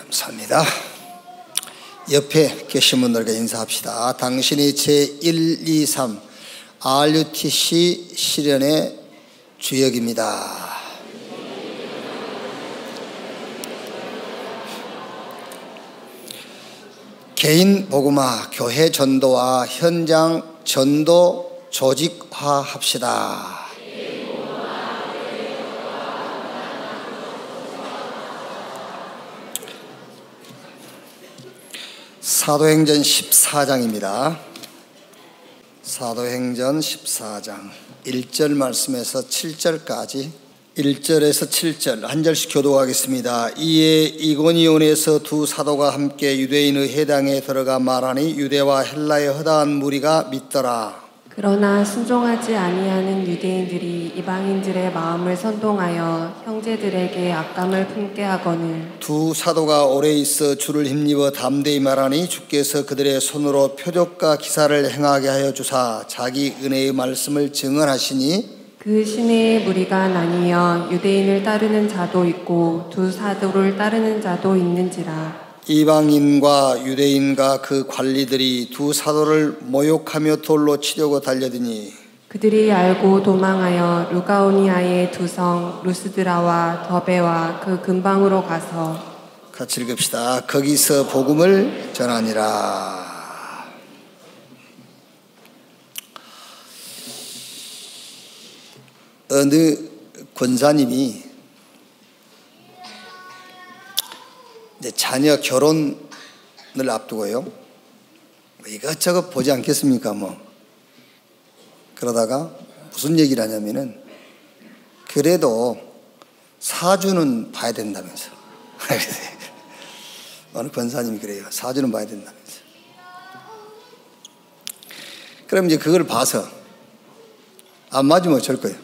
감사합니다. 옆에 계신 분들과 인사합시다. 당신이 제1, 2, 3 RUTC 실현의 주역입니다. 개인 복음화, 교회 전도와 현장 전도 조직화 합시다. 사도행전 14장입니다. 사도행전 14장 1절 말씀에서 7절까지 1절에서 7절 한 절씩 교독하겠습니다. 이에 이고니온에서 두 사도가 함께 유대인의 회당에 들어가 말하니 유대와 헬라의 허다한 무리가 믿더라. 그러나 순종하지 아니하는 유대인들이 이방인들의 마음을 선동하여 형제들에게 악감을 품게 하거늘 두 사도가 오래 있어 주를 힘입어 담대히 말하니 주께서 그들의 손으로 표적과 기사를 행하게 하여 주사 자기 은혜의 말씀을 증언하시니 그 시내에 무리가 나뉘어 유대인을 따르는 자도 있고 두 사도를 따르는 자도 있는지라. 이방인과 유대인과 그 관리들이 두 사도를 모욕하며 돌로 치려고 달려드니 그들이 알고 도망하여 루가오니아의 두 성 루스드라와 더베와 그 근방으로 가서 같이 읽읍시다. 거기서 복음을 전하니라. 어느 권사님이 이제 자녀 결혼을 앞두고요, 이것저것 보지 않겠습니까? 그러다가 무슨 얘기를 하냐면은 그래도 사주는 봐야 된다면서. 어느 권사님이 그래요. 사주는 봐야 된다면서. 그럼 이제 그걸 봐서 안 맞으면 어쩔 거예요.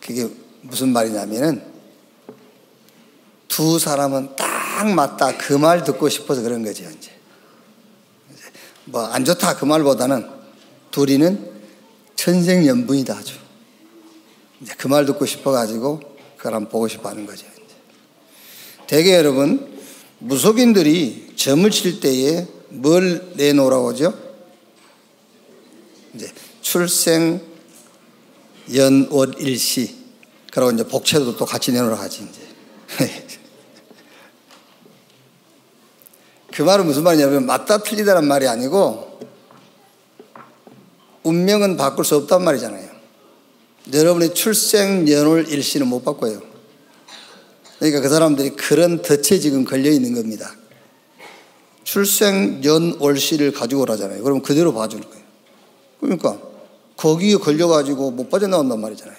그게 무슨 말이냐면은 두 사람은 딱 맞다 그 말 듣고 싶어서 그런 거죠. 이제 뭐 안 좋다 그 말보다는 둘이는 천생연분이다 아주. 이제 그 말 듣고 싶어가지고 그걸 한번 보고 싶어 하는 거죠. 이제. 대개 여러분 무속인들이 점을 칠 때에 뭘 내놓으라고 하죠? 이제 출생 연월 일시, 그리고 이제 복채도 또 같이 내놓으라고 하지 이제. 그 말은 무슨 말이냐면 맞다 틀리다란 말이 아니고 운명은 바꿀 수 없단 말이잖아요. 여러분의 출생 연월 일시는 못 바꿔요. 그러니까 그 사람들이 그런 덫에 지금 걸려 있는 겁니다. 출생 연월시를 가지고 오라잖아요. 그러면 그대로 봐줄 거예요. 그러니까 거기에 걸려가지고 못 빠져나온단 말이잖아요.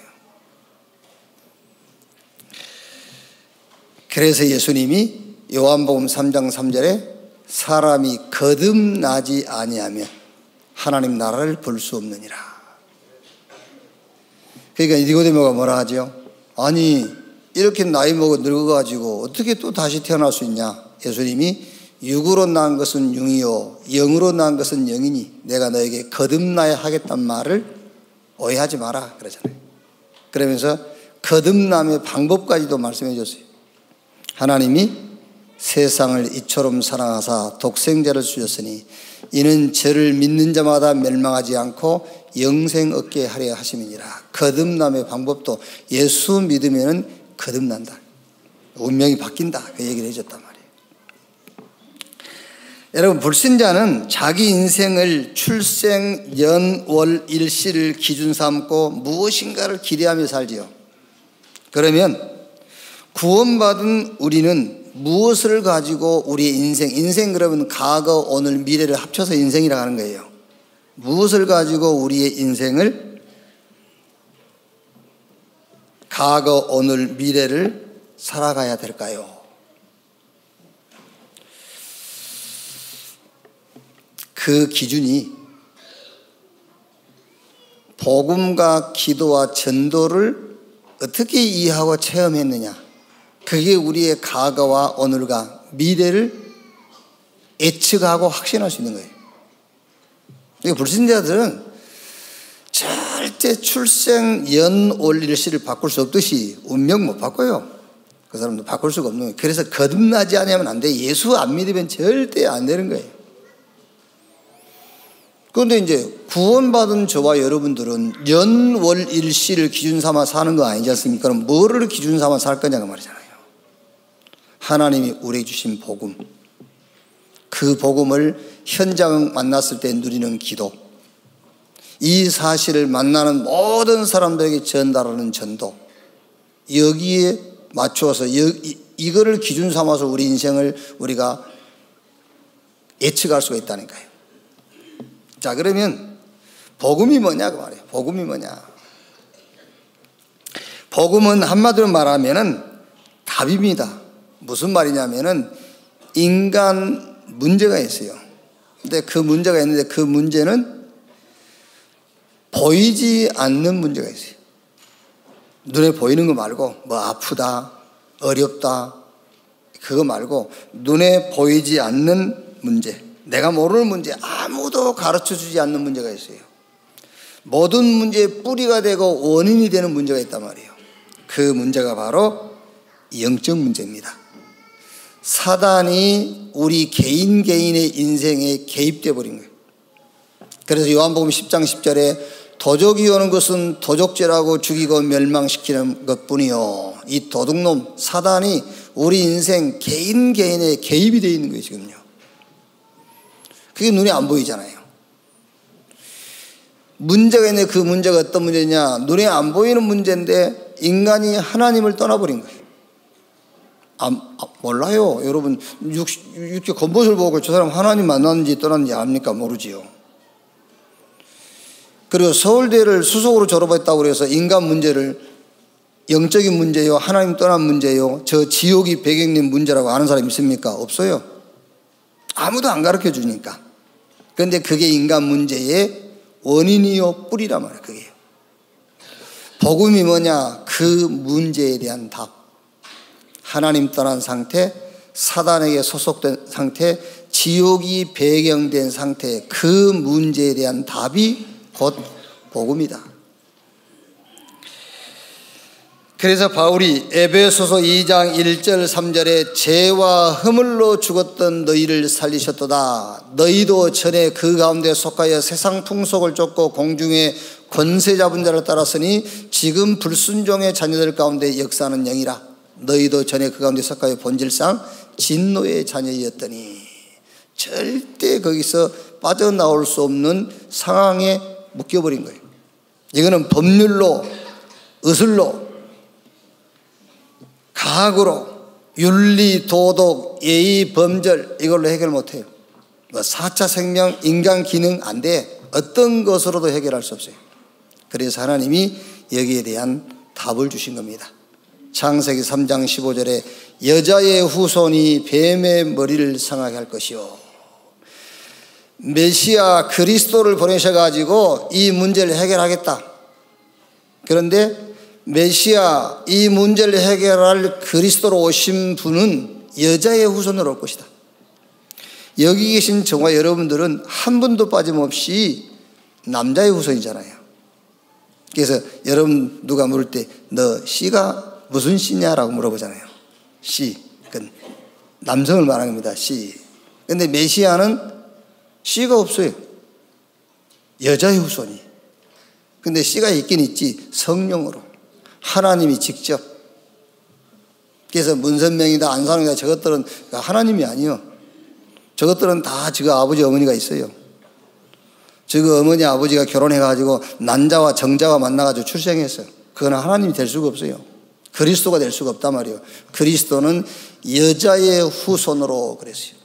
그래서 예수님이 요한복음 3장 3절에 사람이 거듭나지 아니하면 하나님 나라를 볼 수 없느니라. 그러니까 니고데모가 뭐라 하죠? 아니 이렇게 나이 먹어 늙어가지고 어떻게 또 다시 태어날 수 있냐? 예수님이 육으로 난 것은 육이요 영으로 난 것은 영이니 내가 너에게 거듭나야 하겠단 말을 오해하지 마라 그러잖아요. 그러면서 거듭남의 방법까지도 말씀해 줬어요. 하나님이 세상을 이처럼 사랑하사 독생자를 주셨으니 이는 저를 믿는 자마다 멸망하지 않고 영생 얻게 하려 하심이니라. 거듭남의 방법도 예수 믿으면 거듭난다. 운명이 바뀐다. 그 얘기를 해줬단 말이에요. 여러분 불신자는 자기 인생을 출생 연월 일시를 기준 삼고 무엇인가를 기대하며 살지요. 그러면 구원받은 우리는 무엇을 가지고 우리의 인생 그러면 과거, 오늘, 미래를 합쳐서 인생이라고 하는 거예요. 무엇을 가지고 우리의 인생을 과거, 오늘, 미래를 살아가야 될까요? 그 기준이 복음과 기도와 전도를 어떻게 이해하고 체험했느냐, 그게 우리의 과거와 오늘과 미래를 예측하고 확신할 수 있는 거예요. 그러니까 불신자들은 절대 출생 연월 일시를 바꿀 수 없듯이 운명 못 바꿔요. 그 사람도 바꿀 수가 없는 거예요. 그래서 거듭나지 않으면 안 돼. 예수 안 믿으면 절대 안 되는 거예요. 그런데 이제 구원받은 저와 여러분들은 연월일시를 기준 삼아 사는 거 아니지 않습니까? 그럼 뭐를 기준 삼아 살 거냐고 말이잖아요. 하나님이 우리에게 주신 복음, 그 복음을 현장 만났을 때 누리는 기도, 이 사실을 만나는 모든 사람들에게 전달하는 전도, 여기에 맞추어서 이거를 기준 삼아서 우리 인생을 우리가 예측할 수가 있다니까요. 자, 그러면 복음이 뭐냐고 말이에요. 복음이 뭐냐? 복음은 한마디로 말하면은 답입니다. 무슨 말이냐면은 인간 문제가 있어요. 근데 그 문제가 있는데 그 문제는 보이지 않는 문제가 있어요. 눈에 보이는 거 말고 뭐 아프다, 어렵다, 그거 말고 눈에 보이지 않는 문제, 내가 모르는 문제, 아무도 가르쳐주지 않는 문제가 있어요. 모든 문제의 뿌리가 되고 원인이 되는 문제가 있단 말이에요. 그 문제가 바로 영적 문제입니다. 사단이 우리 개인의 인생에 개입되어 버린 거예요. 그래서 요한복음 10장 10절에 도적이 오는 것은 도적질하고 죽이고 멸망시키는 것뿐이요, 이 도둑놈 사단이 우리 인생 개인에 개입이 되어 있는 거예요. 지금요. 그게 눈에 안 보이잖아요. 문제가 있는데 그 문제가 어떤 문제냐? 눈에 안 보이는 문제인데 인간이 하나님을 떠나버린 거예요. 몰라요. 여러분 육체 겉모습을 보고 저 사람 하나님 만났는지 떠났는지 압니까? 모르지요. 그리고 서울대를 수석으로 졸업했다고 그래서 인간 문제를 영적인 문제요, 하나님 떠난 문제요, 저 지옥이 배경된 문제라고 아는 사람 있습니까? 없어요. 아무도 안 가르쳐 주니까. 그런데 그게 인간 문제의 원인이요 뿌리란 말이에요. 그게 복음이 뭐냐? 그 문제에 대한 답. 하나님 떠난 상태, 사단에게 소속된 상태, 지옥이 배경된 상태, 그 문제에 대한 답이 곧 복음이다. 그래서 바울이 에베소서 2장 1절 3절에 죄와 허물로 죽었던 너희를 살리셨도다. 너희도 전에 그 가운데 속하여 세상 풍속을 쫓고 공중의 권세 잡은 자를 따랐으니 지금 불순종의 자녀들 가운데 역사하는 영이라. 너희도 전에 그 가운데 속하여 본질상 진노의 자녀였더니. 절대 거기서 빠져나올 수 없는 상황에 묶여버린 거예요. 이거는 법률로, 의술로, 과학으로, 윤리, 도덕, 예의, 범절, 이걸로 해결 못해요. 4차 생명, 인간 기능 안 돼. 어떤 것으로도 해결할 수 없어요. 그래서 하나님이 여기에 대한 답을 주신 겁니다. 창세기 3장 15절에 여자의 후손이 뱀의 머리를 상하게 할 것이요. 메시아 그리스도를 보내셔가지고 이 문제를 해결하겠다. 그런데 메시아 이 문제를 해결할 그리스도로 오신 분은 여자의 후손으로 올 것이다. 여기 계신 저와 여러분들은 한 분도 빠짐없이 남자의 후손이잖아요. 그래서 여러분 누가 물을 때 너 씨가 무슨 씨냐라고 물어보잖아요. 씨, 그건 남성을 말하는 겁니다. 씨. 그런데 메시아는 씨가 없어요. 여자의 후손이. 근데 씨가 있긴 있지, 성령으로. 하나님이 직접. 그래서 문선명이다, 안산이다, 저것들은 하나님이 아니요. 저것들은 다 지가 아버지, 어머니가 있어요. 지가 어머니, 아버지가 결혼해가지고 난자와 정자가 만나가지고 출생했어요. 그건 하나님이 될 수가 없어요. 그리스도가 될 수가 없단 말이에요. 그리스도는 여자의 후손으로 그랬어요.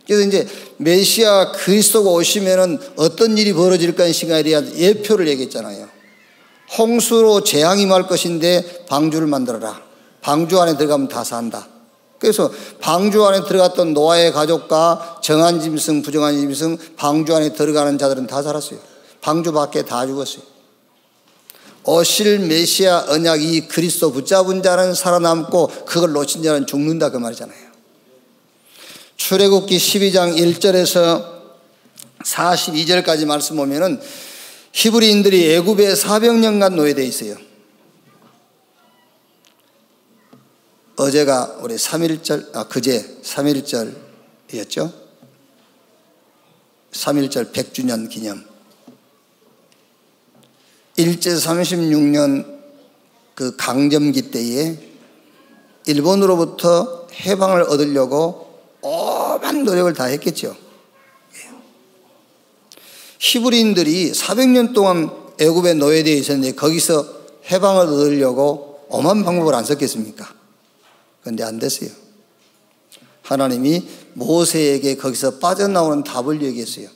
그래서 이제 메시아 그리스도가 오시면은 어떤 일이 벌어질까 시간에 대한 예표를 얘기했잖아요. 홍수로 재앙이 임할 것인데 방주를 만들어라. 방주 안에 들어가면 다 산다. 그래서 방주 안에 들어갔던 노아의 가족과 정한 짐승, 부정한 짐승, 방주 안에 들어가는 자들은 다 살았어요. 방주 밖에 다 죽었어요. 오실 메시아 언약, 이 그리스도 붙잡은 자는 살아남고 그걸 놓친 자는 죽는다, 그 말이잖아요. 출애굽기 12장 1절에서 42절까지 말씀 보면은 히브리인들이 애굽에 400년간 노예되어 있어요. 어제가 우리 3.1절, 그제 3.1절이었죠. 3.1절 100주년 기념. 일제 36년 그 강점기 때에 일본으로부터 해방을 얻으려고 오만 노력을 다 했겠죠. 히브리인들이 400년 동안 애굽에 노예되어 있었는데 거기서 해방을 얻으려고 오만 방법을 안 썼겠습니까? 그런데 안 됐어요. 하나님이 모세에게 거기서 빠져나오는 답을 얘기했어요.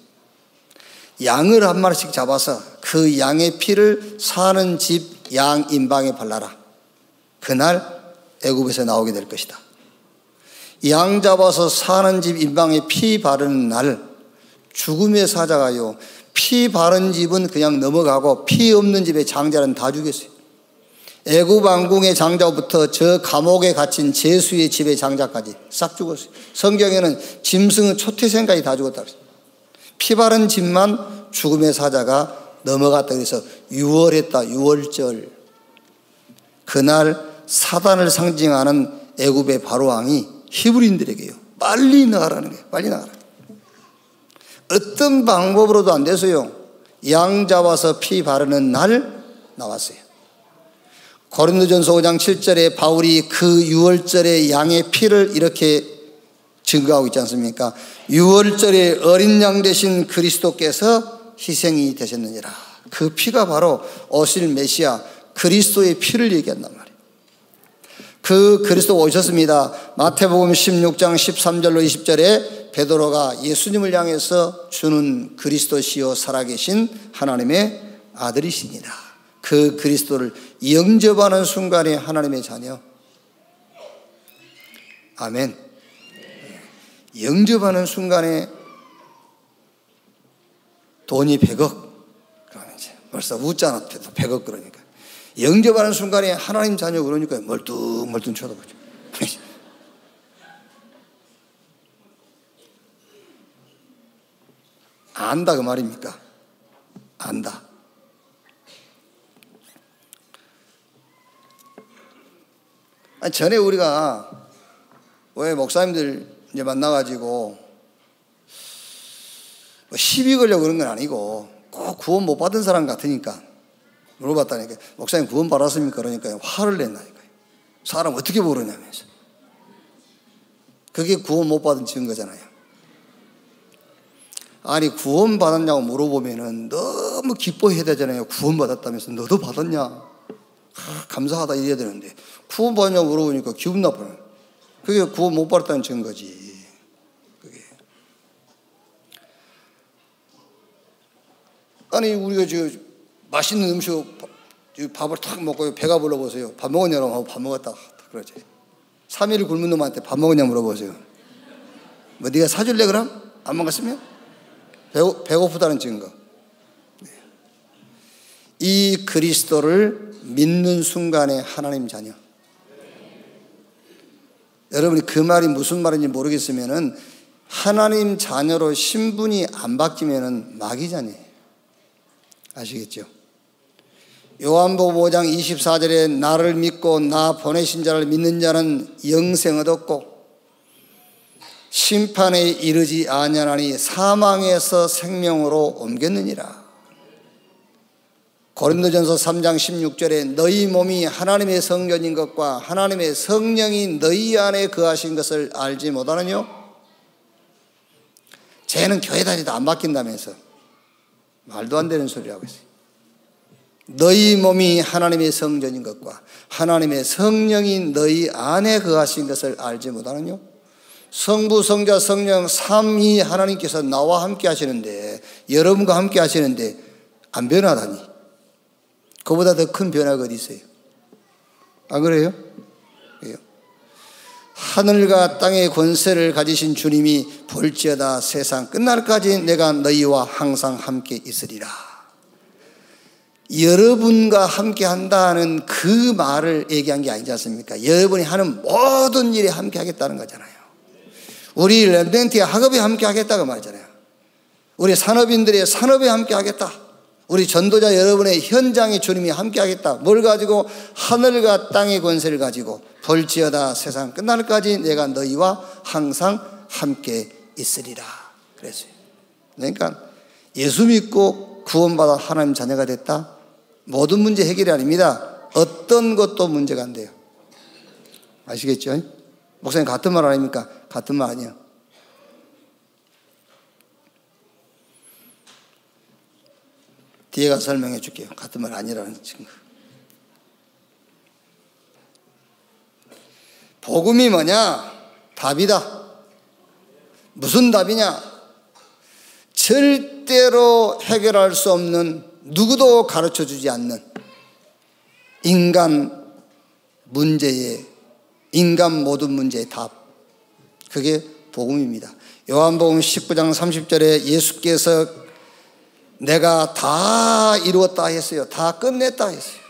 양을 한 마리씩 잡아서 그 양의 피를 사는 집 양 임방에 발라라. 그날 애굽에서 나오게 될 것이다. 양 잡아서 사는 집 임방에 피 바르는 날 죽음의 사자가요, 피 바른 집은 그냥 넘어가고 피 없는 집의 장자는 다 죽였어요. 애굽 왕궁의 장자부터 저 감옥에 갇힌 제수의 집의 장자까지 싹 죽었어요. 성경에는 짐승은 초태생까지 다 죽었다 그랬어요. 피 바른 집만 죽음의 사자가 넘어갔다 그래서 유월했다. 유월절. 그날 사단을 상징하는 애굽의 바로왕이 히브리인들에게요, 빨리 나가라는 거예요. 빨리 나가라. 어떤 방법으로도 안 돼서요, 양 잡아서 피 바르는 날 나왔어요. 고린도전서 5장 7절에 바울이 그 유월절에 양의 피를 이렇게 증거하고 있지 않습니까? 유월절에 어린 양 되신 그리스도께서 희생이 되셨느니라. 그 피가 바로 오실 메시아 그리스도의 피를 얘기한단 말이에요. 그 그리스도가 오셨습니다. 마태복음 16장 13절로 20절에 베드로가 예수님을 향해서 주는 그리스도시요 살아계신 하나님의 아들이십니다. 그 그리스도를 영접하는 순간에 하나님의 자녀. 아멘. 영접하는 순간에 돈이 100억. 그러면 이제 벌써 웃잖아. 100억 그러니까. 영접하는 순간에 하나님 자녀 그러니까 멀뚱멀뚱 쳐다보죠. 안다 그 말입니까? 안다. 아니, 전에 우리가 왜 목사님들 이제 만나가지고 시비 걸려고 그런 건 아니고 꼭 구원 못 받은 사람 같으니까 물어봤다니까. 목사님 구원 받았습니까? 그러니까 화를 낸다니까요. 사람 어떻게 모르냐면서. 그게 구원 못 받은 증거잖아요. 아니, 구원 받았냐고 물어보면은 너무 기뻐해야 되잖아요. 구원 받았다면서. 너도 받았냐? 감사하다 이래야 되는데 구원 받았냐고 물어보니까 기분 나빠요. 그게 구원 못 받았다는 증거지. 그게. 아니, 우리가 지금 맛있는 음식 밥을 탁 먹고 배가 불러보세요. 밥 먹었냐고 하고 밥 먹었다 그러지. 3일 굶은 놈한테 밥 먹었냐 물어보세요. 뭐 네가 사줄래 그럼? 안 먹었으면? 배고프다는 증거. 이 그리스도를 믿는 순간에 하나님 자녀. 여러분이 그 말이 무슨 말인지 모르겠으면은 하나님 자녀로 신분이 안 바뀌면은 마귀자녀예요. 아시겠죠? 요한복음 5장 24절에 나를 믿고 나 보내신 자를 믿는 자는 영생 얻었고 심판에 이르지 아니하나니 사망에서 생명으로 옮겼느니라. 고린도전서 3장 16절에 너희 몸이 하나님의 성전인 것과 하나님의 성령이 너희 안에 거하신 것을 알지 못하느뇨? 쟤는 교회 다니도 안 바뀐다면서. 말도 안 되는 소리라고 했어요. 너희 몸이 하나님의 성전인 것과 하나님의 성령이 너희 안에 거하신 것을 알지 못하느뇨? 성부, 성자, 성령 삼위 하나님께서 나와 함께 하시는데, 여러분과 함께 하시는데 안 변하다니. 그보다 더 큰 변화가 어디 있어요? 안 그래요? 그래요. 하늘과 땅의 권세를 가지신 주님이 볼지어다 세상 끝날까지 내가 너희와 항상 함께 있으리라. 여러분과 함께 한다는 그 말을 얘기한 게 아니지 않습니까? 여러분이 하는 모든 일에 함께 하겠다는 거잖아요. 우리 렘넌트의 학업에 함께 하겠다고 말이잖아요. 우리 산업인들의 산업에 함께 하겠다. 우리 전도자 여러분의 현장에 주님이 함께 하겠다. 뭘 가지고? 하늘과 땅의 권세를 가지고 볼지어다 세상 끝날까지 내가 너희와 항상 함께 있으리라 그랬어요. 그러니까 예수 믿고 구원받아 하나님 자녀가 됐다? 모든 문제 해결이 아닙니다. 어떤 것도 문제가 안 돼요. 아시겠죠? 목사님 같은 말 아닙니까? 같은 말 아니에요. 뒤에 가서 설명해 줄게요. 같은 말 아니라는 증거. 복음이 뭐냐? 답이다. 무슨 답이냐? 절대로 해결할 수 없는, 누구도 가르쳐 주지 않는 인간 모든 문제의 답. 그게 복음입니다. 요한복음 19장 30절에 예수께서 내가 다 이루었다 했어요. 다 끝냈다 했어요.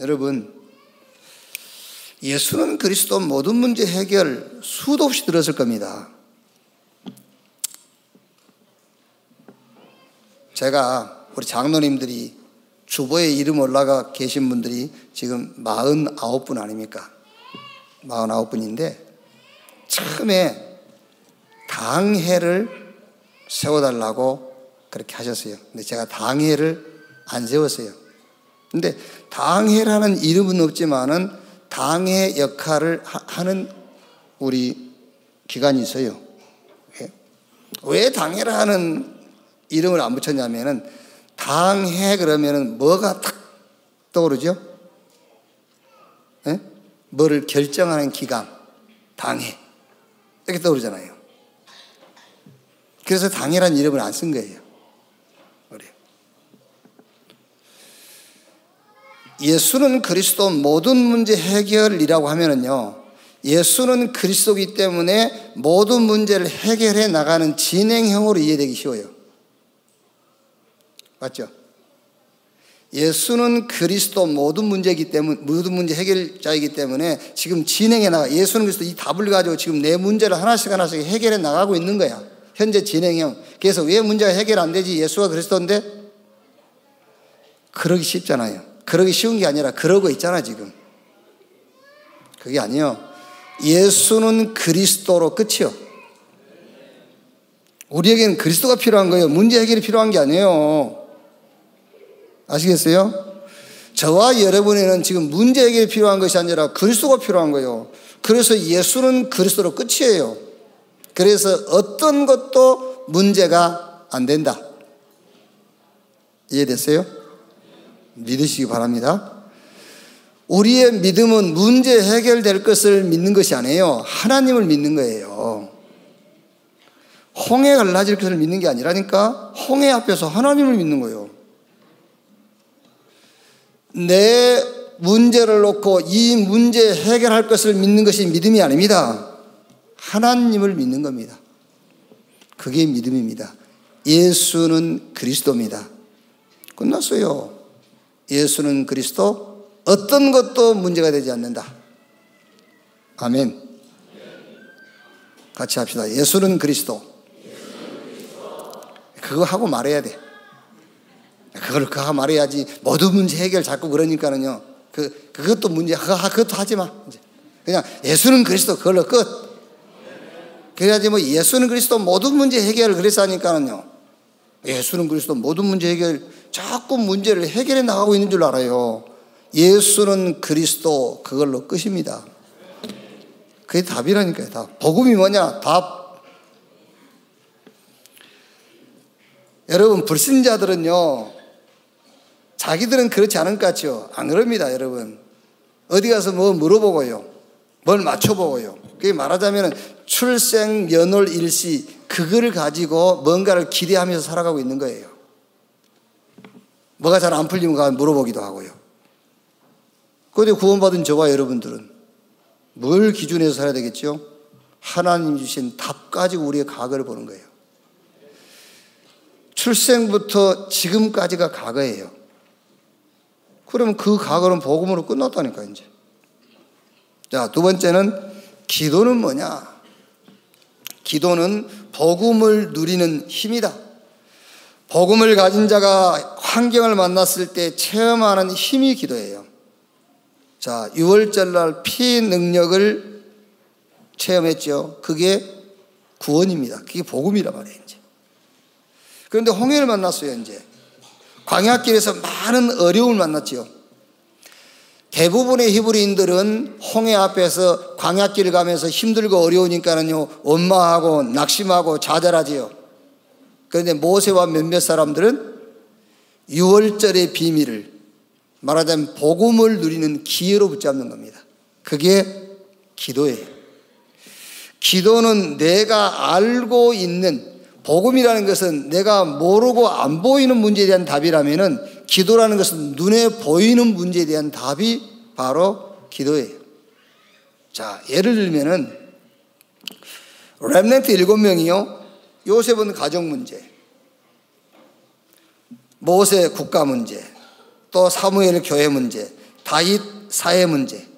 여러분, 예수는 그리스도 모든 문제 해결 수도 없이 들었을 겁니다. 제가 우리 장로님들이 주보에 이름 올라가 계신 분들이 지금 49분 아닙니까? 49분인데 처음에 당회를 세워달라고 그렇게 하셨어요. 근데 제가 당회를 안 세웠어요. 근데 당회라는 이름은 없지만은 당회 역할을 하는 우리 기관이 있어요. 왜 당회라 하는 이름을 안 붙였냐면은 당회 그러면은 뭐가 탁 떠오르죠? 뭐를 결정하는 기관, 당회 이렇게 떠오르잖아요. 그래서 당회라는 이름을 안 쓴 거예요. 예수는 그리스도 모든 문제 해결이라고 하면은요, 예수는 그리스도이기 때문에 모든 문제를 해결해 나가는 진행형으로 이해되기 쉬워요. 맞죠? 예수는 그리스도 모든 문제 해결자이기 때문에 지금 진행해 나가. 예수는 그리스도 이 답을 가지고 지금 내 문제를 하나씩 해결해 나가고 있는 거야. 현재 진행형. 그래서 왜 문제가 해결 안 되지? 예수가 그리스도인데? 그러기 쉽잖아요. 그러기 쉬운 게 아니라 그러고 있잖아 지금. 그게 아니에요. 예수는 그리스도로 끝이요. 우리에게는 그리스도가 필요한 거예요. 문제 해결이 필요한 게 아니에요. 아시겠어요? 저와 여러분에는 지금 문제 해결이 필요한 것이 아니라 그리스도가 필요한 거예요. 그래서 예수는 그리스도로 끝이에요. 그래서 어떤 것도 문제가 안 된다. 이해됐어요? 믿으시기 바랍니다. 우리의 믿음은 문제 해결될 것을 믿는 것이 아니에요. 하나님을 믿는 거예요. 홍해 갈라질 것을 믿는 게 아니라니까. 홍해 앞에서 하나님을 믿는 거예요. 내 문제를 놓고 이 문제 해결할 것을 믿는 것이 믿음이 아닙니다. 하나님을 믿는 겁니다. 그게 믿음입니다. 예수는 그리스도입니다. 끝났어요. 예수는 그리스도, 어떤 것도 문제가 되지 않는다. 아멘. 같이 합시다. 예수는 그리스도. 그거 하고 말해야 돼. 그거 하고 말해야지. 모든 문제 해결 자꾸 그러니까는요. 그것도 문제, 그것도 하지 마. 그냥 예수는 그리스도, 그걸로 끝. 그래야지 뭐 예수는 그리스도 모든 문제 해결을 그래서 하니까는요. 예수는 그리스도 모든 문제 해결, 자꾸 문제를 해결해 나가고 있는 줄 알아요. 예수는 그리스도, 그걸로 끝입니다. 그게 답이라니까요. 답. 복음이 뭐냐? 답. 여러분, 불신자들은요, 자기들은 그렇지 않은 것 같죠? 안 그럽니다, 여러분. 어디 가서 뭐 물어보고요, 뭘 맞춰보고요. 그게 말하자면 출생 연월 일시, 그거를 가지고 뭔가를 기대하면서 살아가고 있는 거예요. 뭐가 잘 안 풀리면 가서 물어보기도 하고요. 그런데 구원받은 저와 여러분들은 뭘 기준해서 살아야 되겠죠? 하나님 주신 답 가지고 우리의 과거를 보는 거예요. 출생부터 지금까지가 과거예요. 그러면 그 과거는 복음으로 끝났다니까 이제. 자, 두 번째는 기도는 뭐냐? 기도는 복음을 누리는 힘이다. 복음을 가진 자가 환경을 만났을 때 체험하는 힘이 기도예요. 자, 6월절날 피의 능력을 체험했죠. 그게 구원입니다. 그게 복음이란 말이에요. 이제. 그런데 홍해를 만났어요. 이제 광야길에서 많은 어려움을 만났죠. 대부분의 히브리인들은 홍해 앞에서 광야길을 가면서 힘들고 어려우니까는요 원망하고 낙심하고 좌절하지요. 그런데 모세와 몇몇 사람들은 6월절의 비밀을, 말하자면 복음을 누리는 기회로 붙잡는 겁니다. 그게 기도예요. 기도는 내가 알고 있는, 복음이라는 것은 내가 모르고 안 보이는 문제에 대한 답이라면은, 기도라는 것은 눈에 보이는 문제에 대한 답이 바로 기도예요. 자, 예를 들면은 렘넌트 7명이요 요셉은 가정 문제, 모세 국가 문제, 또 사무엘 교회 문제, 다윗 사회 문제,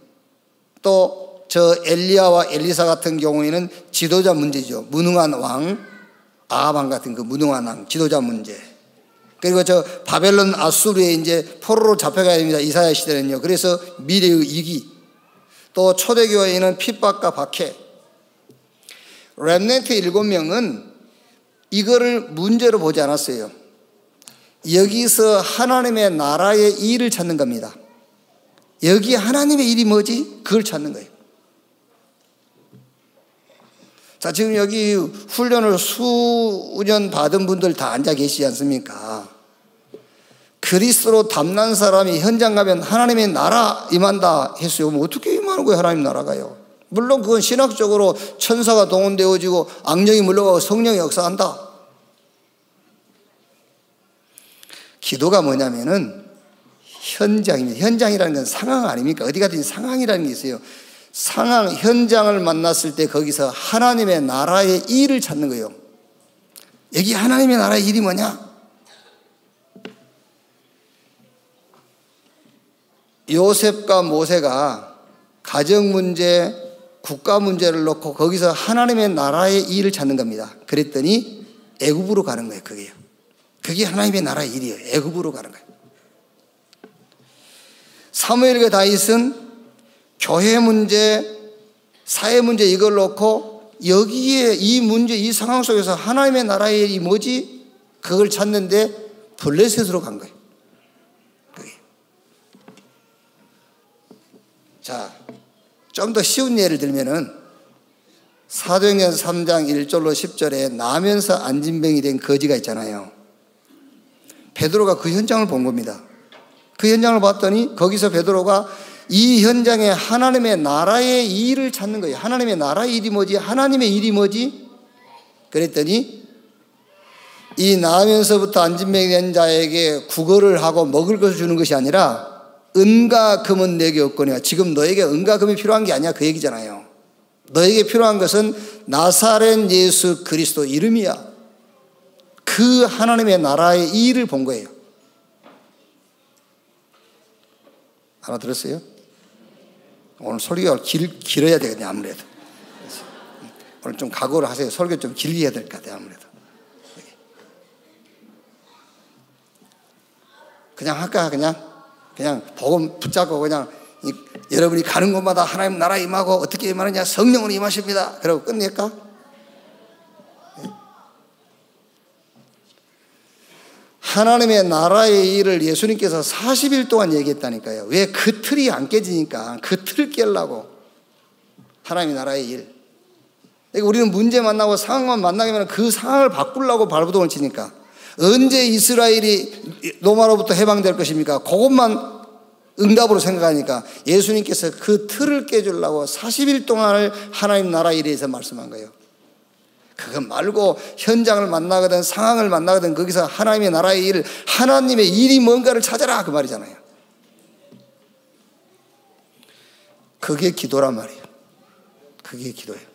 또 저 엘리야와 엘리사 같은 경우에는 지도자 문제죠. 무능한 왕 아합 왕 같은 그 무능한 왕 지도자 문제. 그리고 저 바벨론 아수르에 이제 포로로 잡혀가야 됩니다. 이사야 시대는요. 그래서 미래의 위기, 또 초대교회에는 핍박과 박해. 렘넌트 7명은 이거를 문제로 보지 않았어요. 여기서 하나님의 나라의 일을 찾는 겁니다. 여기 하나님의 일이 뭐지? 그걸 찾는 거예요. 자, 지금 여기 훈련을 수년 받은 분들 다 앉아 계시지 않습니까? 그리스도로 담난 사람이 현장 가면 하나님의 나라 임한다 했어요. 그럼 어떻게 임하는 거예요? 하나님 나라가요. 물론 그건 신학적으로 천사가 동원되어지고 악령이 물러가고 성령이 역사한다. 기도가 뭐냐면은 현장입니다. 현장이라는 건 상황 아닙니까? 어디 가든 상황이라는 게 있어요. 상황, 현장을 만났을 때 거기서 하나님의 나라의 일을 찾는 거예요. 여기 하나님의 나라의 일이 뭐냐? 요셉과 모세가 가정 문제, 국가 문제를 놓고 거기서 하나님의 나라의 일을 찾는 겁니다. 그랬더니 애굽으로 가는 거예요. 그게 하나님의 나라의 일이에요. 애굽으로 가는 거예요. 사무엘과 다윗은 교회 문제, 사회 문제 이걸 놓고 여기에 이 문제, 이 상황 속에서 하나님의 나라의 일이 뭐지? 그걸 찾는데 블레셋으로 간 거예요. 그게. 자, 좀 더 쉬운 예를 들면은 사도행전 3장 1절로 10절에 나면서 안진병이 된 거지가 있잖아요. 베드로가 그 현장을 본 겁니다. 그 현장을 봤더니 거기서 베드로가 이 현장에 하나님의 나라의 일을 찾는 거예요. 하나님의 나라의 일이 뭐지? 하나님의 일이 뭐지? 그랬더니 이 나면서부터 안진병이 된 자에게 구걸을 하고 먹을 것을 주는 것이 아니라 은과 금은 내게 없거니와. 지금 너에게 은과 금이 필요한 게 아니야, 그 얘기잖아요. 너에게 필요한 것은 나사렛 예수 그리스도 이름이야. 그 하나님의 나라의 일을 본 거예요. 알아들었어요? 오늘 설교가 길어야 되겠네, 아무래도. 오늘 좀 각오를 하세요. 설교 좀 길게 해야 될 것 같아요, 아무래도. 그냥 할까? 그냥 복음 붙잡고 그냥 여러분이 가는 곳마다 하나님 나라 임하고 어떻게 임하느냐? 성령으로 임하십니다. 그러고 끝낼까? 하나님의 나라의 일을 예수님께서 40일 동안 얘기했다니까요. 왜? 그 틀이 안 깨지니까. 그 틀을 깨려고. 하나님의 나라의 일. 그러니까 우리는 문제 만나고 상황만 만나면 그 상황을 바꾸려고 발버둥을 치니까. 언제 이스라엘이 로마로부터 해방될 것입니까? 그것만 응답으로 생각하니까 예수님께서 그 틀을 깨주려고 40일 동안을 하나님 나라의 일에 대해서 말씀한 거예요. 그거 말고 현장을 만나거든 상황을 만나거든 거기서 하나님의 나라의 일, 하나님의 일이 뭔가를 찾아라, 그 말이잖아요. 그게 기도란 말이에요. 그게 기도예요.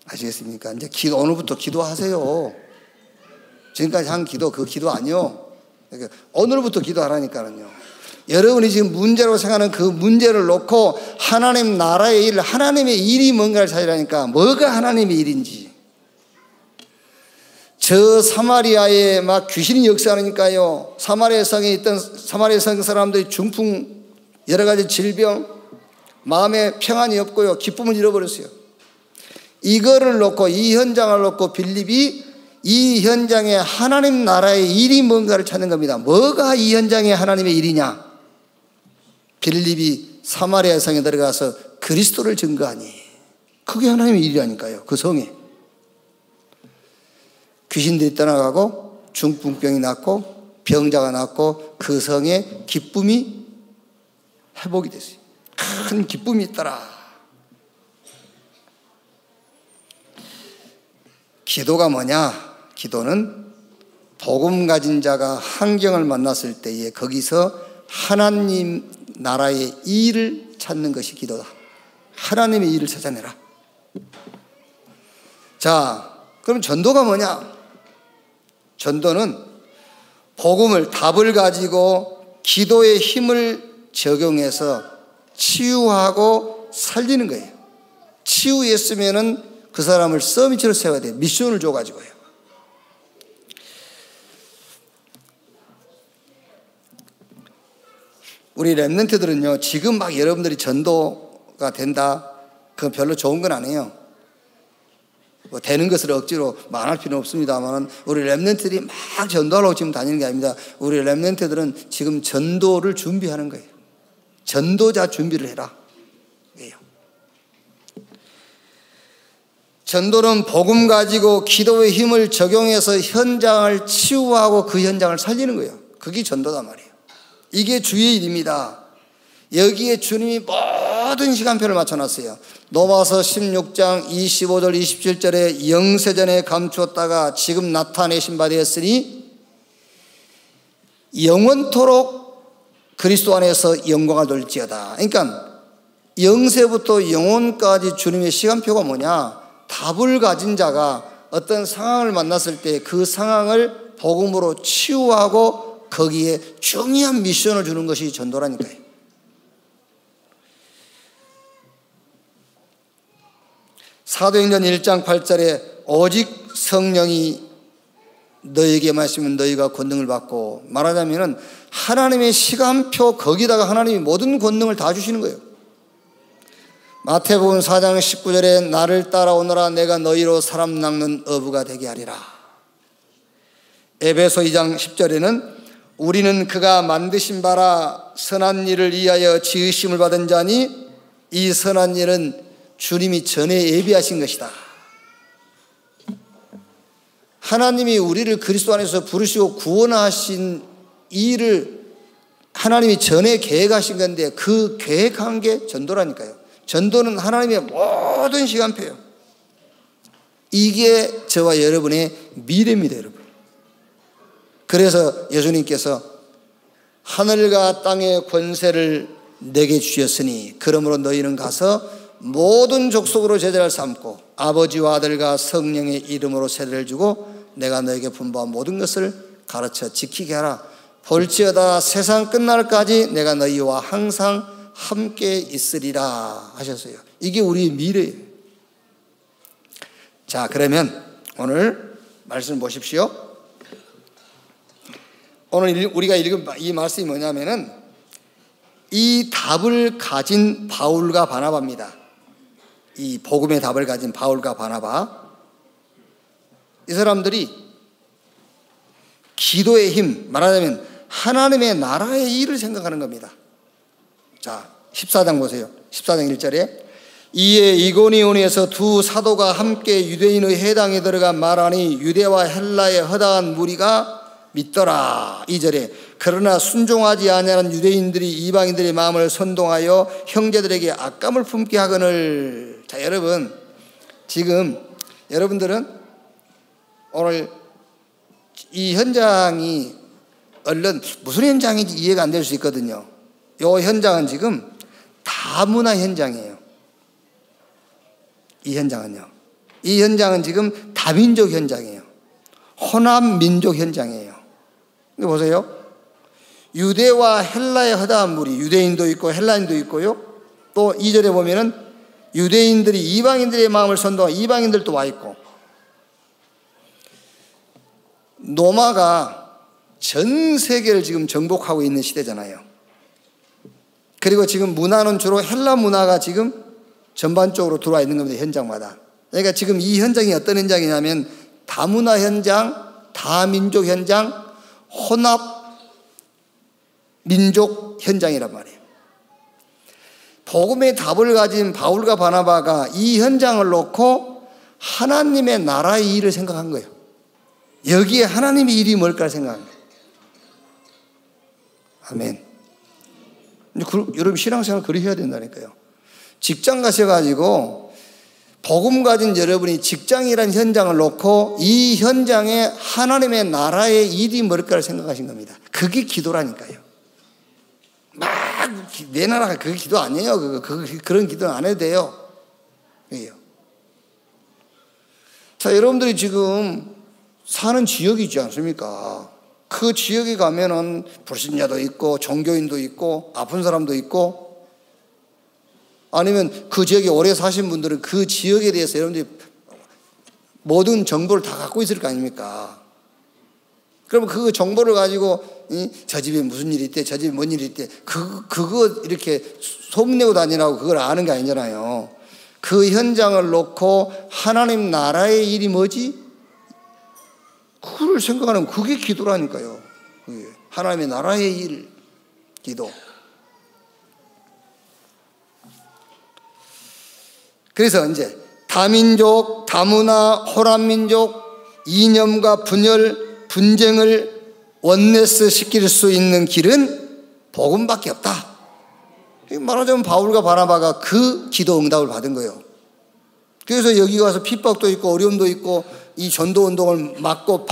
아시겠습니까? 이제 오늘부터 기도하세요. 지금까지 한 기도, 그 기도 아니요. 그러니까 오늘부터 기도하라니까요. 여러분이 지금 문제로 생각하는 그 문제를 놓고 하나님 나라의 일, 하나님의 일이 뭔가를 찾으라니까. 뭐가 하나님의 일인지. 저 사마리아에 막 귀신이 역사하니까요. 사마리아 성에 있던 사마리아 성 사람들이 중풍, 여러 가지 질병, 마음에 평안이 없고요. 기쁨을 잃어버렸어요. 이거를 놓고, 이 현장을 놓고 빌립이 이 현장에 하나님 나라의 일이 뭔가를 찾는 겁니다. 뭐가 이 현장에 하나님의 일이냐? 빌립이 사마리아 성에 들어가서 그리스도를 증거하니, 그게 하나님의 일이라니까요. 그 성에 귀신들이 떠나가고 중풍병이 낫고 병자가 낫고 그 성에 기쁨이 회복이 됐어요. 큰 기쁨이 있더라. 기도가 뭐냐? 기도는 복음 가진 자가 환경을 만났을 때에 거기서 하나님 나라의 일을 찾는 것이 기도다. 하나님의 일을 찾아내라. 자, 그럼 전도가 뭐냐? 전도는 복음을, 답을 가지고 기도의 힘을 적용해서 치유하고 살리는 거예요. 치유했으면은 그 사람을 서밋으로 세워야 돼요. 미션을 줘가지고요. 우리 렘넌트들은요, 지금 막 여러분들이 전도가 된다, 그건 별로 좋은 건 아니에요. 뭐 되는 것을 억지로 말할 필요는 없습니다만, 우리 렘넌트들이 막 전도하려고 지금 다니는 게 아닙니다. 우리 렘넌트들은 지금 전도를 준비하는 거예요. 전도자 준비를 해라. 이게요. 전도는 복음 가지고 기도의 힘을 적용해서 현장을 치유하고 그 현장을 살리는 거예요. 그게 전도단 말이에요. 이게 주의 일입니다. 여기에 주님이 모든 시간표를 맞춰놨어요. 로마서 16장 25절 27절에 영세전에 감추었다가 지금 나타내신 바 되었으니 영원토록 그리스도 안에서 영광을 돌지어다. 그러니까 영세부터 영원까지 주님의 시간표가 뭐냐? 답을 가진 자가 어떤 상황을 만났을 때 그 상황을 복음으로 치유하고 거기에 중요한 미션을 주는 것이 전도라니까요. 사도행전 1장 8절에 오직 성령이 너에게 마시면 너희가 권능을 받고, 말하자면 하나님의 시간표, 거기다가 하나님이 모든 권능을 다 주시는 거예요. 마태복음 4장 19절에 나를 따라오너라 내가 너희로 사람 낚는 어부가 되게 하리라. 에베소 2장 10절에는 우리는 그가 만드신 바라 선한 일을 위하여 지으심을 받은 자니 이 선한 일은 주님이 전에 예비하신 것이다. 하나님이 우리를 그리스도 안에서 부르시고 구원하신 일을 하나님이 전에 계획하신 건데 그 계획한 게 전도라니까요. 전도는 하나님의 모든 시간표예요. 이게 저와 여러분의 미래입니다, 여러분. 그래서 예수님께서 하늘과 땅의 권세를 내게 주셨으니 그러므로 너희는 가서 모든 족속으로 제자를 삼고 아버지와 아들과 성령의 이름으로 세례를 주고 내가 너에게 분부한 모든 것을 가르쳐 지키게 하라. 볼지어다 세상 끝날까지 내가 너희와 항상 함께 있으리라 하셨어요. 이게 우리의 미래예요. 자, 그러면 오늘 말씀 보십시오. 오늘 우리가 읽은 이 말씀이 뭐냐면은 이 답을 가진 바울과 바나바입니다. 이 복음의 답을 가진 바울과 바나바, 이 사람들이 기도의 힘, 말하자면 하나님의 나라의 일을 생각하는 겁니다. 자, 14장 보세요. 14장 1절에 이에 이고니온에서 두 사도가 함께 유대인의 회당에 들어가 말하니 유대와 헬라의 허다한 무리가 믿더라. 2절에 그러나 순종하지 아니하는 유대인들이 이방인들의 마음을 선동하여 형제들에게 악감을 품게 하거늘. 자, 여러분, 지금 여러분들은 오늘 이 현장이 얼른 무슨 현장인지 이해가 안 될 수 있거든요. 이 현장은 지금 다문화 현장이에요. 이 현장은요. 이 현장은 지금 다민족 현장이에요. 혼합민족 현장이에요. 이거 보세요. 유대와 헬라의 허다한 무리, 유대인도 있고 헬라인도 있고요. 또 2절에 보면은 유대인들이 이방인들의 마음을 선동하고 이방인들도 와 있고, 노마가 전 세계를 지금 정복하고 있는 시대잖아요. 그리고 지금 문화는 주로 헬라 문화가 지금 전반적으로 들어와 있는 겁니다. 현장마다. 그러니까 지금 이 현장이 어떤 현장이냐면 다문화 현장, 다민족 현장, 혼합 민족 현장이란 말이에요. 복음의 답을 가진 바울과 바나바가 이 현장을 놓고 하나님의 나라의 일을 생각한 거예요. 여기에 하나님의 일이 뭘까 생각한 거예요. 아멘. 여러분 신앙생활 그렇게 해야 된다니까요. 직장 가셔가지고 복음 가진 여러분이 직장이라는 현장을 놓고 이 현장에 하나님의 나라의 일이 뭘까를 생각하신 겁니다. 그게 기도라니까요. 막 내 나라가 그게 기도 아니에요. 그런 기도는 안 해도 돼요. 그게요. 자, 여러분들이 지금 사는 지역이 있지 않습니까? 그 지역에 가면은 불신자도 있고 종교인도 있고 아픈 사람도 있고, 아니면 그 지역에 오래 사신 분들은 그 지역에 대해서 여러분들이 모든 정보를 다 갖고 있을 거 아닙니까? 그러면 그 정보를 가지고 저 집에 무슨 일이 있대, 저 집에 뭔 일이 있대, 그거 이렇게 소문내고 다니라고 그걸 아는 게 아니잖아요. 그 현장을 놓고 하나님 나라의 일이 뭐지? 그걸 생각하는 그게 기도라니까요. 그게 하나님의 나라의 일, 기도. 그래서 이제 다민족, 다문화, 혼합민족, 이념과 분열, 분쟁을 원네스 시킬 수 있는 길은 복음밖에 없다. 말하자면 바울과 바나바가 그 기도 응답을 받은 거예요. 그래서 여기 가서 핍박도 있고 어려움도 있고 이 전도 운동을 막고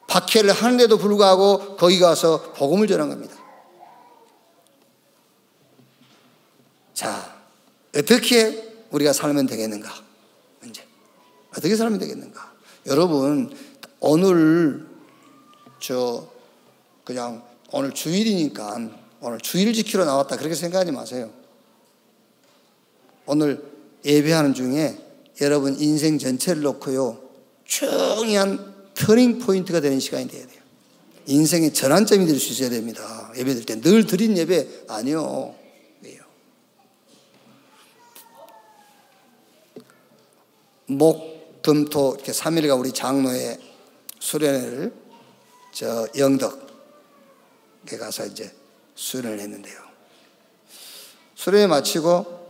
박해를 하는데도 불구하고 거기 가서 복음을 전한 겁니다. 자, 어떻게 우리가 살면 되겠는가? 이제 어떻게 살면 되겠는가? 여러분, 오늘 그냥 오늘 주일이니까 오늘 주일 지키러 나왔다 그렇게 생각하지 마세요. 오늘 예배하는 중에 여러분 인생 전체를 놓고요, 중요한 터닝 포인트가 되는 시간이 돼야 돼요. 인생의 전환점이 될 수 있어야 됩니다. 예배 드릴 때 늘 드린 예배 아니요. 목, 금, 토 이렇게 3일간 우리 장로의 수련회를 영덕에 가서 이제 수련을 했는데요. 수련회 마치고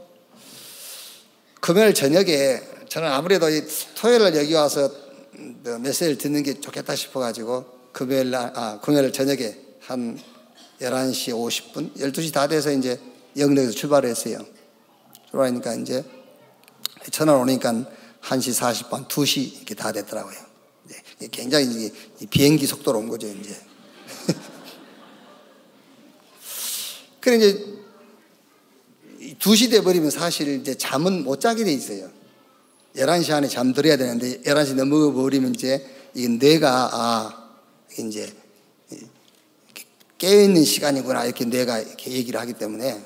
금요일 저녁에 저는 아무래도 토요일 여기 와서 메시지를 듣는 게 좋겠다 싶어가지고 금요일 저녁에 한 11시 50분, 12시 다 돼서 이제 영덕에서 출발을 했어요. 출발하니까 이제 전화 오니까 1시 40분, 2시 이렇게 다 됐더라고요. 굉장히 비행기 속도로 온 거죠, 이제. 그래, 이제 2시 돼버리면 사실 이제 잠은 못 자게 돼 있어요. 11시 안에 잠들어야 되는데 11시 넘어버리면 이제 이 뇌가 이제 깨어있는 시간이구나 이렇게 뇌가 이렇게 얘기를 하기 때문에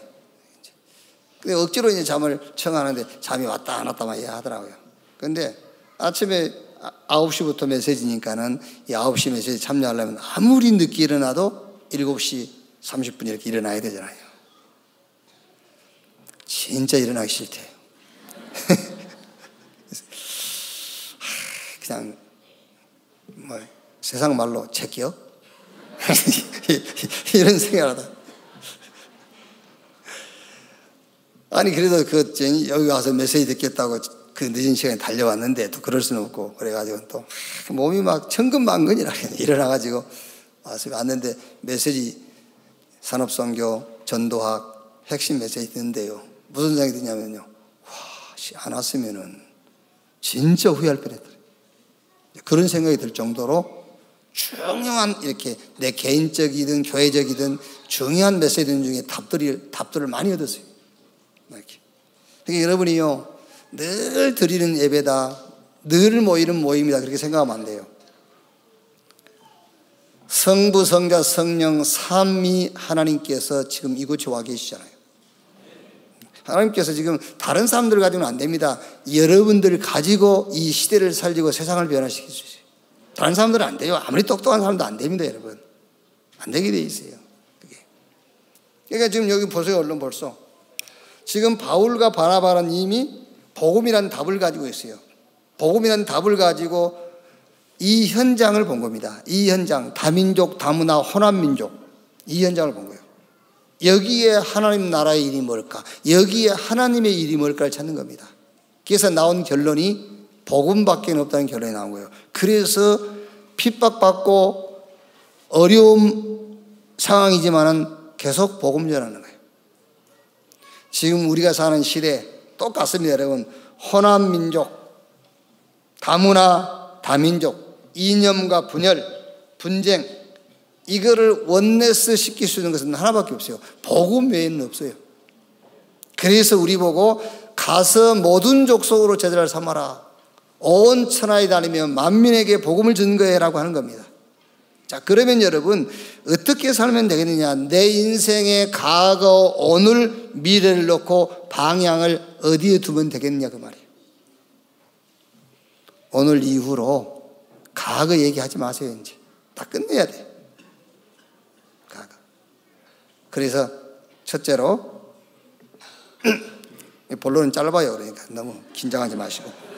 근데 억지로 이제 잠을 청하는데 잠이 왔다 안 왔다 막 하더라고요. 근데 아침에 9시부터 메시지니까는 이 9시 메시지 참여하려면 아무리 늦게 일어나도 7시 30분 이렇게 일어나야 되잖아요. 진짜 일어나기 싫대요. 그냥 뭐 세상 말로 제끼요? 이런 생각을 하다. 아니 그래도 여기 와서 메시지 듣겠다고 그 늦은 시간에 달려왔는데 또 그럴 수는 없고 그래가지고 또 몸이 막 천근만근이라 일어나가지고 왔는데 메시지 산업선교 전도학 핵심 메시지 듣는데요. 무슨 생각이 드냐면요. 안 왔으면은 진짜 후회할 뻔했더래요. 그런 생각이 들 정도로 중요한 이렇게 내 개인적이든 교회적이든 중요한 메시지 중에 답들을 많이 얻었어요. 이렇게. 그러니까 여러분이요 늘 드리는 예배다, 늘 모이는 모임이다 그렇게 생각하면 안 돼요. 성부, 성자, 성령 삼위 하나님께서 지금 이곳에 와 계시잖아요. 하나님께서 지금 다른 사람들 가지고는 안 됩니다. 여러분들 가지고 이 시대를 살리고 세상을 변화시킬 수 있어요. 다른 사람들은 안 돼요. 아무리 똑똑한 사람도 안 됩니다, 여러분. 안 되게 돼 있어요. 그게. 그러니까 지금 여기 보세요, 얼른 벌써. 지금 바울과 바나바는 이미 복음이라는 답을 가지고 있어요. 복음이라는 답을 가지고 이 현장을 본 겁니다. 이 현장, 다민족, 다문화, 혼합민족, 이 현장을 본 거예요. 여기에 하나님 나라의 일이 뭘까? 여기에 하나님의 일이 뭘까를 찾는 겁니다. 그래서 나온 결론이 복음밖에 없다는 결론이 나온 거예요. 그래서 핍박받고 어려운 상황이지만은 계속 복음 전하는 거예요. 지금 우리가 사는 시대 똑같습니다, 여러분. 혼합민족, 다문화, 다민족, 이념과 분열, 분쟁, 이거를 원네스 시킬 수 있는 것은 하나밖에 없어요. 복음 외에는 없어요. 그래서 우리 보고 가서 모든 족속으로 제자를 삼아라. 온 천하에 다니며 만민에게 복음을 전거해라고 하는 겁니다. 자, 그러면 여러분 어떻게 살면 되겠느냐? 내 인생의 과거, 오늘, 미래를 놓고 방향을 어디에 두면 되겠느냐 그 말이에요. 오늘 이후로 과거 얘기하지 마세요. 이제 다 끝내야 돼. 과거. 그래서 첫째로 본론은 짧아요. 그러니까 너무 긴장하지 마시고,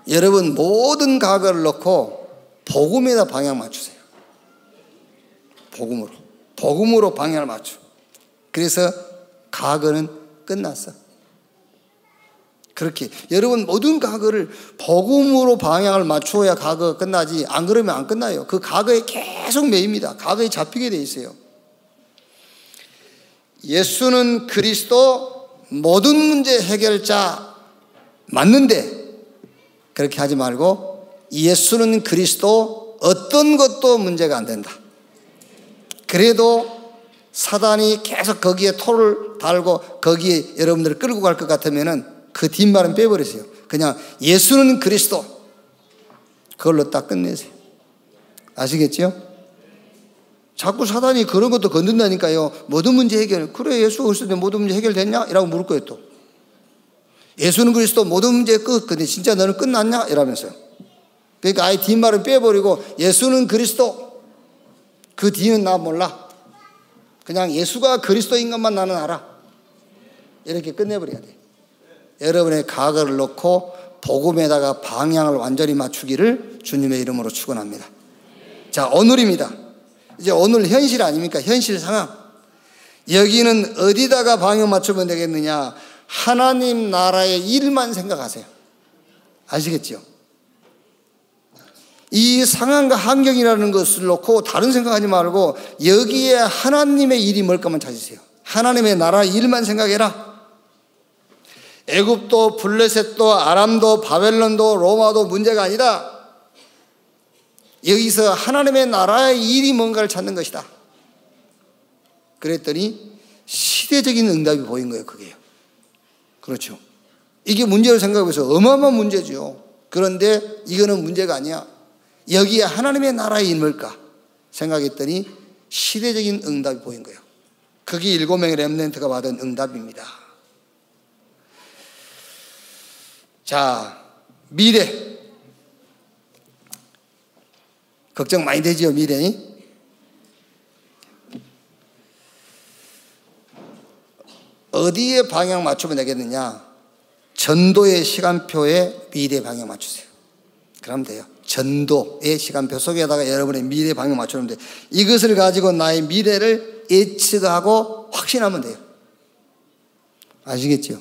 여러분 모든 과거를 놓고 복음에다 방향 맞추세요. 복음으로 방향을 맞춰. 그래서 과거는 끝났어. 그렇게 여러분 모든 과거를 복음으로 방향을 맞추어야 과거가 끝나지, 안 그러면 안 끝나요. 그 과거에 계속 매입니다. 과거에 잡히게 돼 있어요. 예수는 그리스도, 모든 문제 해결자 맞는데 그렇게 하지 말고 예수는 그리스도, 어떤 것도 문제가 안 된다. 그래도 사단이 계속 거기에 토를 달고 거기에 여러분들을 끌고 갈 것 같으면은 그 뒷말은 빼버리세요. 그냥 예수는 그리스도, 그걸로 딱 끝내세요. 아시겠죠? 자꾸 사단이 그런 것도 건든다니까요. 모든 문제 해결. 그래, 예수가 그리스도인데 모든 문제 해결됐냐? 이라고 물을 거예요. 또 예수는 그리스도, 모든 문제 끝. 근데 진짜 너는 끝났냐? 이러면서요. 그러니까 아예 뒷말은 빼버리고 예수는 그리스도, 그 뒤는 나 몰라. 그냥 예수가 그리스도인 것만 나는 알아. 이렇게 끝내버려야 돼. 여러분의 과거를 놓고 복음에다가 방향을 완전히 맞추기를 주님의 이름으로 축원합니다. 자, 오늘입니다. 이제 오늘 현실 아닙니까? 현실 상황. 여기는 어디다가 방향 맞추면 되겠느냐? 하나님 나라의 일만 생각하세요. 아시겠죠? 이 상황과 환경이라는 것을 놓고 다른 생각하지 말고 여기에 하나님의 일이 뭘까만 찾으세요. 하나님의 나라의 일만 생각해라. 애굽도, 블레셋도, 아람도, 바벨론도, 로마도 문제가 아니다. 여기서 하나님의 나라의 일이 뭔가를 찾는 것이다. 그랬더니 시대적인 응답이 보인 거예요. 그게요. 그렇죠. 이게 문제를 생각해서 어마어마한 문제죠. 그런데 이거는 문제가 아니야. 여기에 하나님의 나라의 일 뭘까 생각했더니 시대적인 응답이 보인 거예요. 그게 7명의 렘넌트가 받은 응답입니다. 자, 미래. 걱정 많이 되지요, 미래. 어디에 방향 맞추면 되겠느냐? 전도의 시간표에 미래 방향 맞추세요. 그러면 돼요. 전도의 시간표 속에다가 여러분의 미래 방향 맞추면 돼요. 이것을 가지고 나의 미래를 예측하고 확신하면 돼요. 아시겠죠?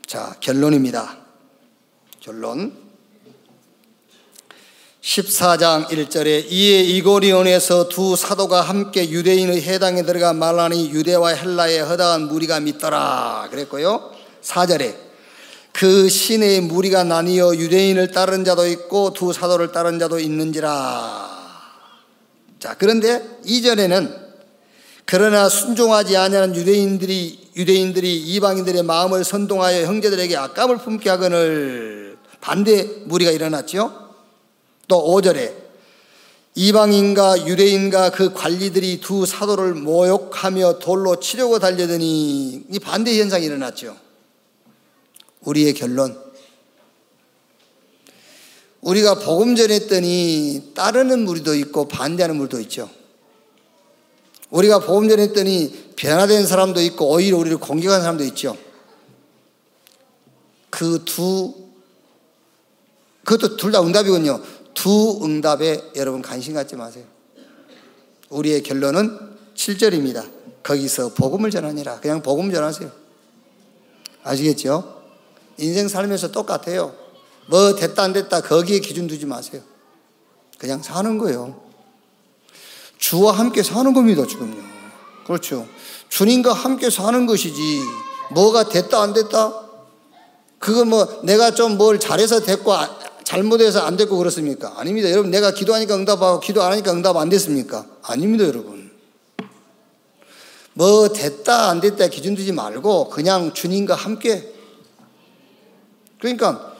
자, 결론입니다. 결론. 14장 1절에 이에 이고니온에서 두 사도가 함께 유대인의 회당에 들어가 말하니 유대와 헬라의 허다한 무리가 믿더라 그랬고요. 4절에 그 시내의 무리가 나뉘어 유대인을 따르는 자도 있고 두 사도를 따르는 자도 있는지라. 자, 그런데 2절에는 그러나 순종하지 아니하는 유대인들이 이방인들의 마음을 선동하여 형제들에게 악감을 품게 하거늘 반대 무리가 일어났죠. 또 5절에 이방인과 유대인과 그 관리들이 두 사도를 모욕하며 돌로 치려고 달려드니 이 반대 현상이 일어났죠. 우리의 결론. 우리가 복음 전했더니 따르는 무리도 있고 반대하는 무리도 있죠. 우리가 복음 전했더니 변화된 사람도 있고 오히려 우리를 공격하는 사람도 있죠. 그것도 둘 다 응답이군요. 두 응답에 여러분 관심 갖지 마세요. 우리의 결론은 7절입니다. 거기서 복음을 전하니라. 그냥 복음 전하세요. 아시겠죠? 인생 살면서 똑같아요. 뭐 됐다 안 됐다 거기에 기준 두지 마세요. 그냥 사는 거예요. 주와 함께 사는 겁니다. 지금요. 그렇죠. 주님과 함께 사는 것이지 뭐가 됐다 안 됐다 그거 뭐 내가 좀 뭘 잘해서 됐고 잘못해서 안 됐고 그렇습니까? 아닙니다. 여러분 내가 기도하니까 응답하고 기도 안 하니까 응답 안 됐습니까? 아닙니다. 여러분 뭐 됐다 안 됐다 기준 두지 말고 그냥 주님과 함께. 그러니까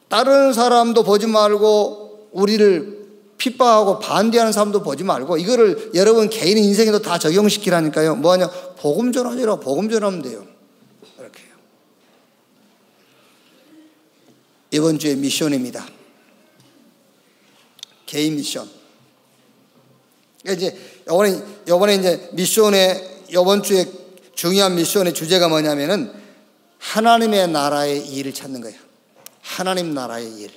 다른 사람도 보지 말고 우리를 핍박하고 반대하는 사람도 보지 말고 이거를 여러분 개인 인생에도 다 적용시키라니까요. 뭐하냐? 복음 전하니라. 복음 전하면 돼요. 이렇게요. 이번 주에 미션입니다. 개인 미션. 이제 이번에 이제 미션의 이번 주에 중요한 미션의 주제가 뭐냐면은 하나님의 나라의 일을 찾는 거예요. 하나님 나라의 일.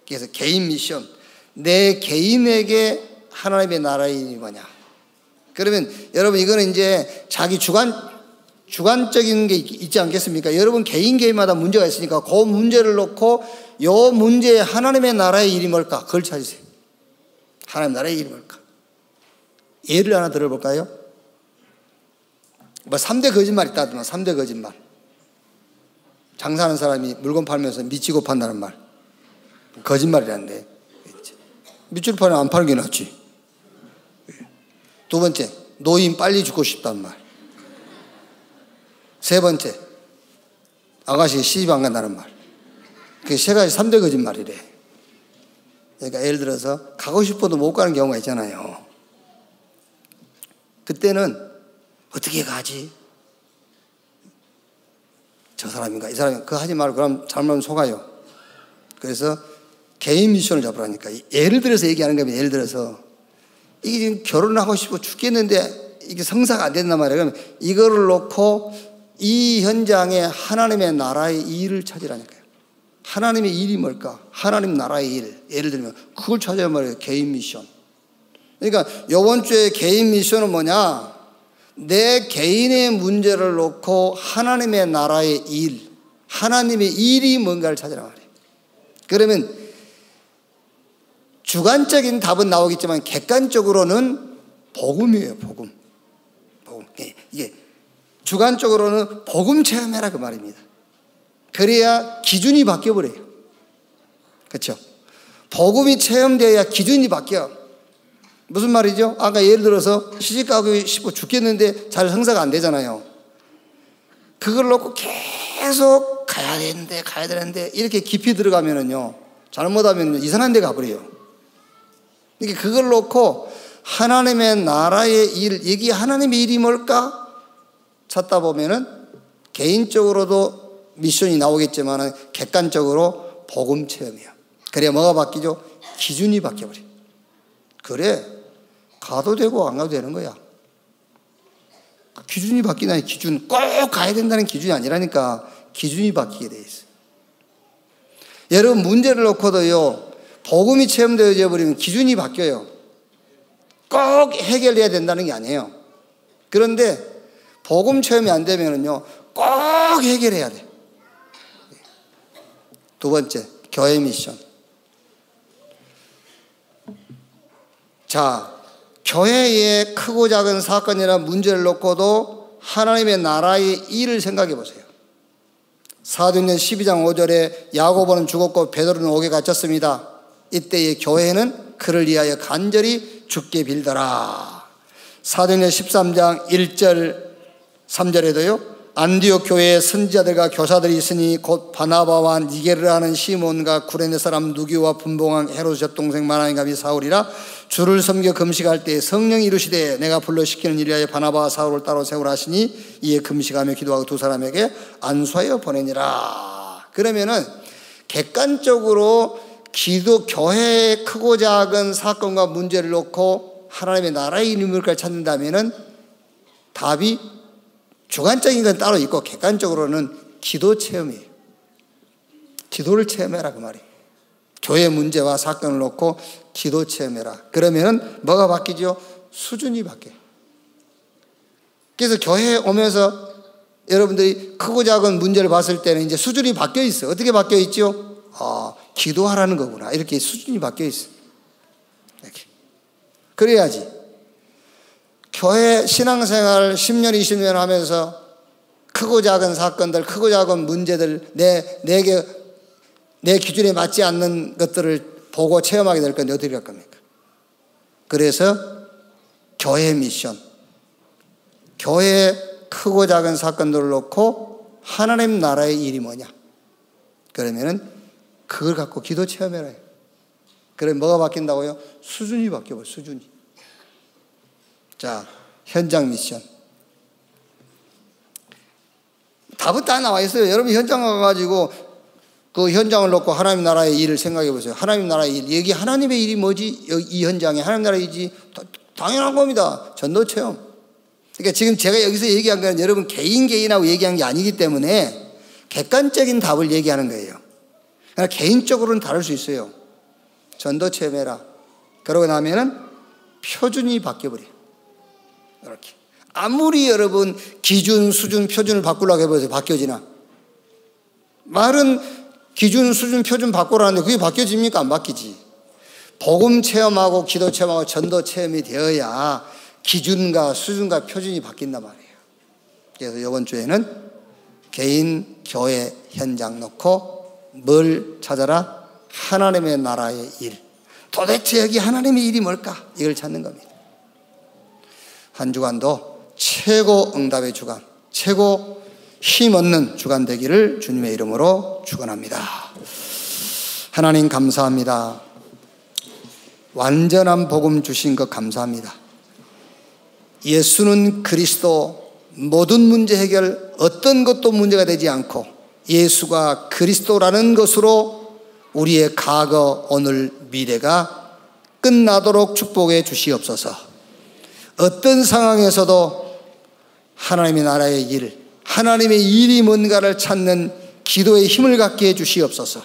그래서 개인 미션. 내 개인에게 하나님의 나라의 일이 뭐냐. 그러면 여러분 이거는 이제 자기 주관적인 게 있지 않겠습니까? 여러분 개인마다 문제가 있으니까 그 문제를 놓고 이 문제에 하나님의 나라의 일이 뭘까? 그걸 찾으세요. 하나님 나라의 일이 뭘까? 예를 하나 들어볼까요? 뭐 3대 거짓말 있다더만 3대 거짓말. 장사하는 사람이 물건 팔면서 미치고 판다는 말. 거짓말이라는데. 밑줄 파면 안 파는 게 낫지. 두 번째, 노인 빨리 죽고 싶다는 말. 세 번째, 아가씨 시집 안 간다는 말. 그게 세 가지 3대 거짓말이래. 그러니까 예를 들어서 가고 싶어도 못 가는 경우가 있잖아요. 그때는 어떻게 가지? 저 사람인가 이 사람인가 그거 하지 말고 그럼 잘못하면 속아요. 그래서 개인 미션을 잡으라니까. 예를 들어서 얘기하는 겁니다. 예를 들어서 이게 지금 결혼을 하고 싶어 죽겠는데 이게 성사가 안 된단 말이에요. 그러면 이거를 놓고 이 현장에 하나님의 나라의 일을 찾으라니까요. 하나님의 일이 뭘까? 하나님 나라의 일. 예를 들면 그걸 찾아야 말이에요. 개인 미션. 그러니까 이번 주에 개인 미션은 뭐냐? 내 개인의 문제를 놓고 하나님의 나라의 일, 하나님의 일이 뭔가를 찾으라 말이에요. 그러면 주관적인 답은 나오겠지만 객관적으로는 복음이에요. 복음. 이게 주관적으로는 복음 체험해라 그 말입니다. 그래야 기준이 바뀌어버려요. 그렇죠? 복음이 체험되어야 기준이 바뀌어. 무슨 말이죠? 아까 예를 들어서 시집가고 싶어 죽겠는데 잘 성사가 안 되잖아요. 그걸 놓고 계속 가야 되는데 이렇게 깊이 들어가면은요 잘못하면 이상한 데 가버려요. 그러니까 그걸 놓고 하나님의 나라의 일, 이게 하나님의 일이 뭘까? 찾다 보면은 개인적으로도 미션이 나오겠지만 객관적으로 복음 체험이야. 그래야 뭐가 바뀌죠? 기준이 바뀌어버려. 그래 가도 되고 안 가도 되는 거야. 기준이 바뀌다니. 기준 꼭 가야 된다는 기준이 아니라니까. 기준이 바뀌게 돼 있어. 여러분 문제를 놓고도요 복음이 체험되어져 버리면 기준이 바뀌어요. 꼭 해결해야 된다는 게 아니에요. 그런데 복음 체험이 안 되면은요 꼭 해결해야 돼. 두 번째, 교회 미션. 자, 교회의 크고 작은 사건이나 문제를 놓고도 하나님의 나라의 일을 생각해 보세요. 사도행전 12장 5절에 야고보는 죽었고 베드로는 옥에 갇혔습니다. 이때의 교회는 그를 위하여 간절히 죽게 빌더라. 사도행전 13장 1절 3절에도요 안디옥 교회에 선지자들과 교사들이 있으니 곧 바나바와 니게르라는 시몬과 구레네 사람 누기와 분봉왕 헤롯 젖동생 마나니감이 사울이라. 주를 섬겨 금식할 때 성령이 이르시되 내가 불러 시키는 일을 위하여 바나바와 사울을 따로 세우라 하시니 이에 금식하며 기도하고 두 사람에게 안수하여 보내니라. 그러면은 객관적으로 기도, 교회의 크고 작은 사건과 문제를 놓고 하나님의 나라의 이름을 찾는다면은 답이 주관적인 건 따로 있고 객관적으로는 기도 체험이에요. 기도를 체험해라 그 말이에요. 교회 문제와 사건을 놓고 기도 체험해라. 그러면은 뭐가 바뀌죠? 수준이 바뀌어요. 그래서 교회에 오면서 여러분들이 크고 작은 문제를 봤을 때는 이제 수준이 바뀌어 있어요. 어떻게 바뀌어 있죠? 기도하라는 거구나. 이렇게 수준이 바뀌어 있어요. 이렇게. 그래야지. 교회 신앙생활 10년, 20년 하면서 크고 작은 사건들, 크고 작은 문제들, 내 기준에 맞지 않는 것들을 보고 체험하게 될 건데 어떻게 할 겁니까? 그래서 교회 미션, 교회의 크고 작은 사건들을 놓고 하나님 나라의 일이 뭐냐? 그러면은 그걸 갖고 기도 체험해라. 그러면 뭐가 바뀐다고요? 수준이 바뀌어요, 수준이. 자, 현장 미션. 답은 다 나와 있어요. 여러분 현장 가가지고 그 현장을 놓고 하나님 나라의 일을 생각해 보세요. 하나님 나라의 일. 여기 하나님의 일이 뭐지? 이 현장에 하나님 나라의 일이지? 당연한 겁니다. 전도 체험. 그러니까 지금 제가 여기서 얘기한 건 여러분 개인하고 얘기한 게 아니기 때문에 객관적인 답을 얘기하는 거예요. 그러니까 개인적으로는 다를 수 있어요. 전도 체험해라. 그러고 나면은 표준이 바뀌어버려요. 이렇게. 아무리 여러분 기준, 수준, 표준을 바꾸려고 해보세요. 바뀌어지나? 말은 기준, 수준, 표준 바꾸라는데 그게 바뀌어집니까? 안 바뀌지. 복음 체험하고 기도 체험하고 전도 체험이 되어야 기준과 수준과 표준이 바뀐단 말이에요. 그래서 이번 주에는 개인, 교회 현장 놓고 뭘 찾아라? 하나님의 나라의 일. 도대체 여기 하나님의 일이 뭘까? 이걸 찾는 겁니다. 한 주간도 최고 응답의 주간, 최고 힘없는 주간 되기를 주님의 이름으로 축원합니다. 하나님 감사합니다. 완전한 복음 주신 것 감사합니다. 예수는 그리스도, 모든 문제 해결 어떤 것도 문제가 되지 않고 예수가 그리스도라는 것으로 우리의 과거, 오늘, 미래가 끝나도록 축복해 주시옵소서. 어떤 상황에서도 하나님의 나라의 일, 하나님의 일이 뭔가를 찾는 기도의 힘을 갖게 해 주시옵소서.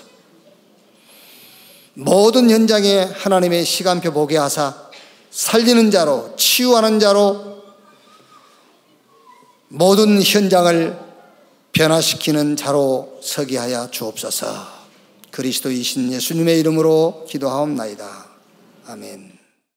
모든 현장에 하나님의 시간표 보게 하사 살리는 자로, 치유하는 자로 모든 현장을 변화시키는 자로 서게 하여 주옵소서. 그리스도이신 예수님의 이름으로 기도하옵나이다. 아멘.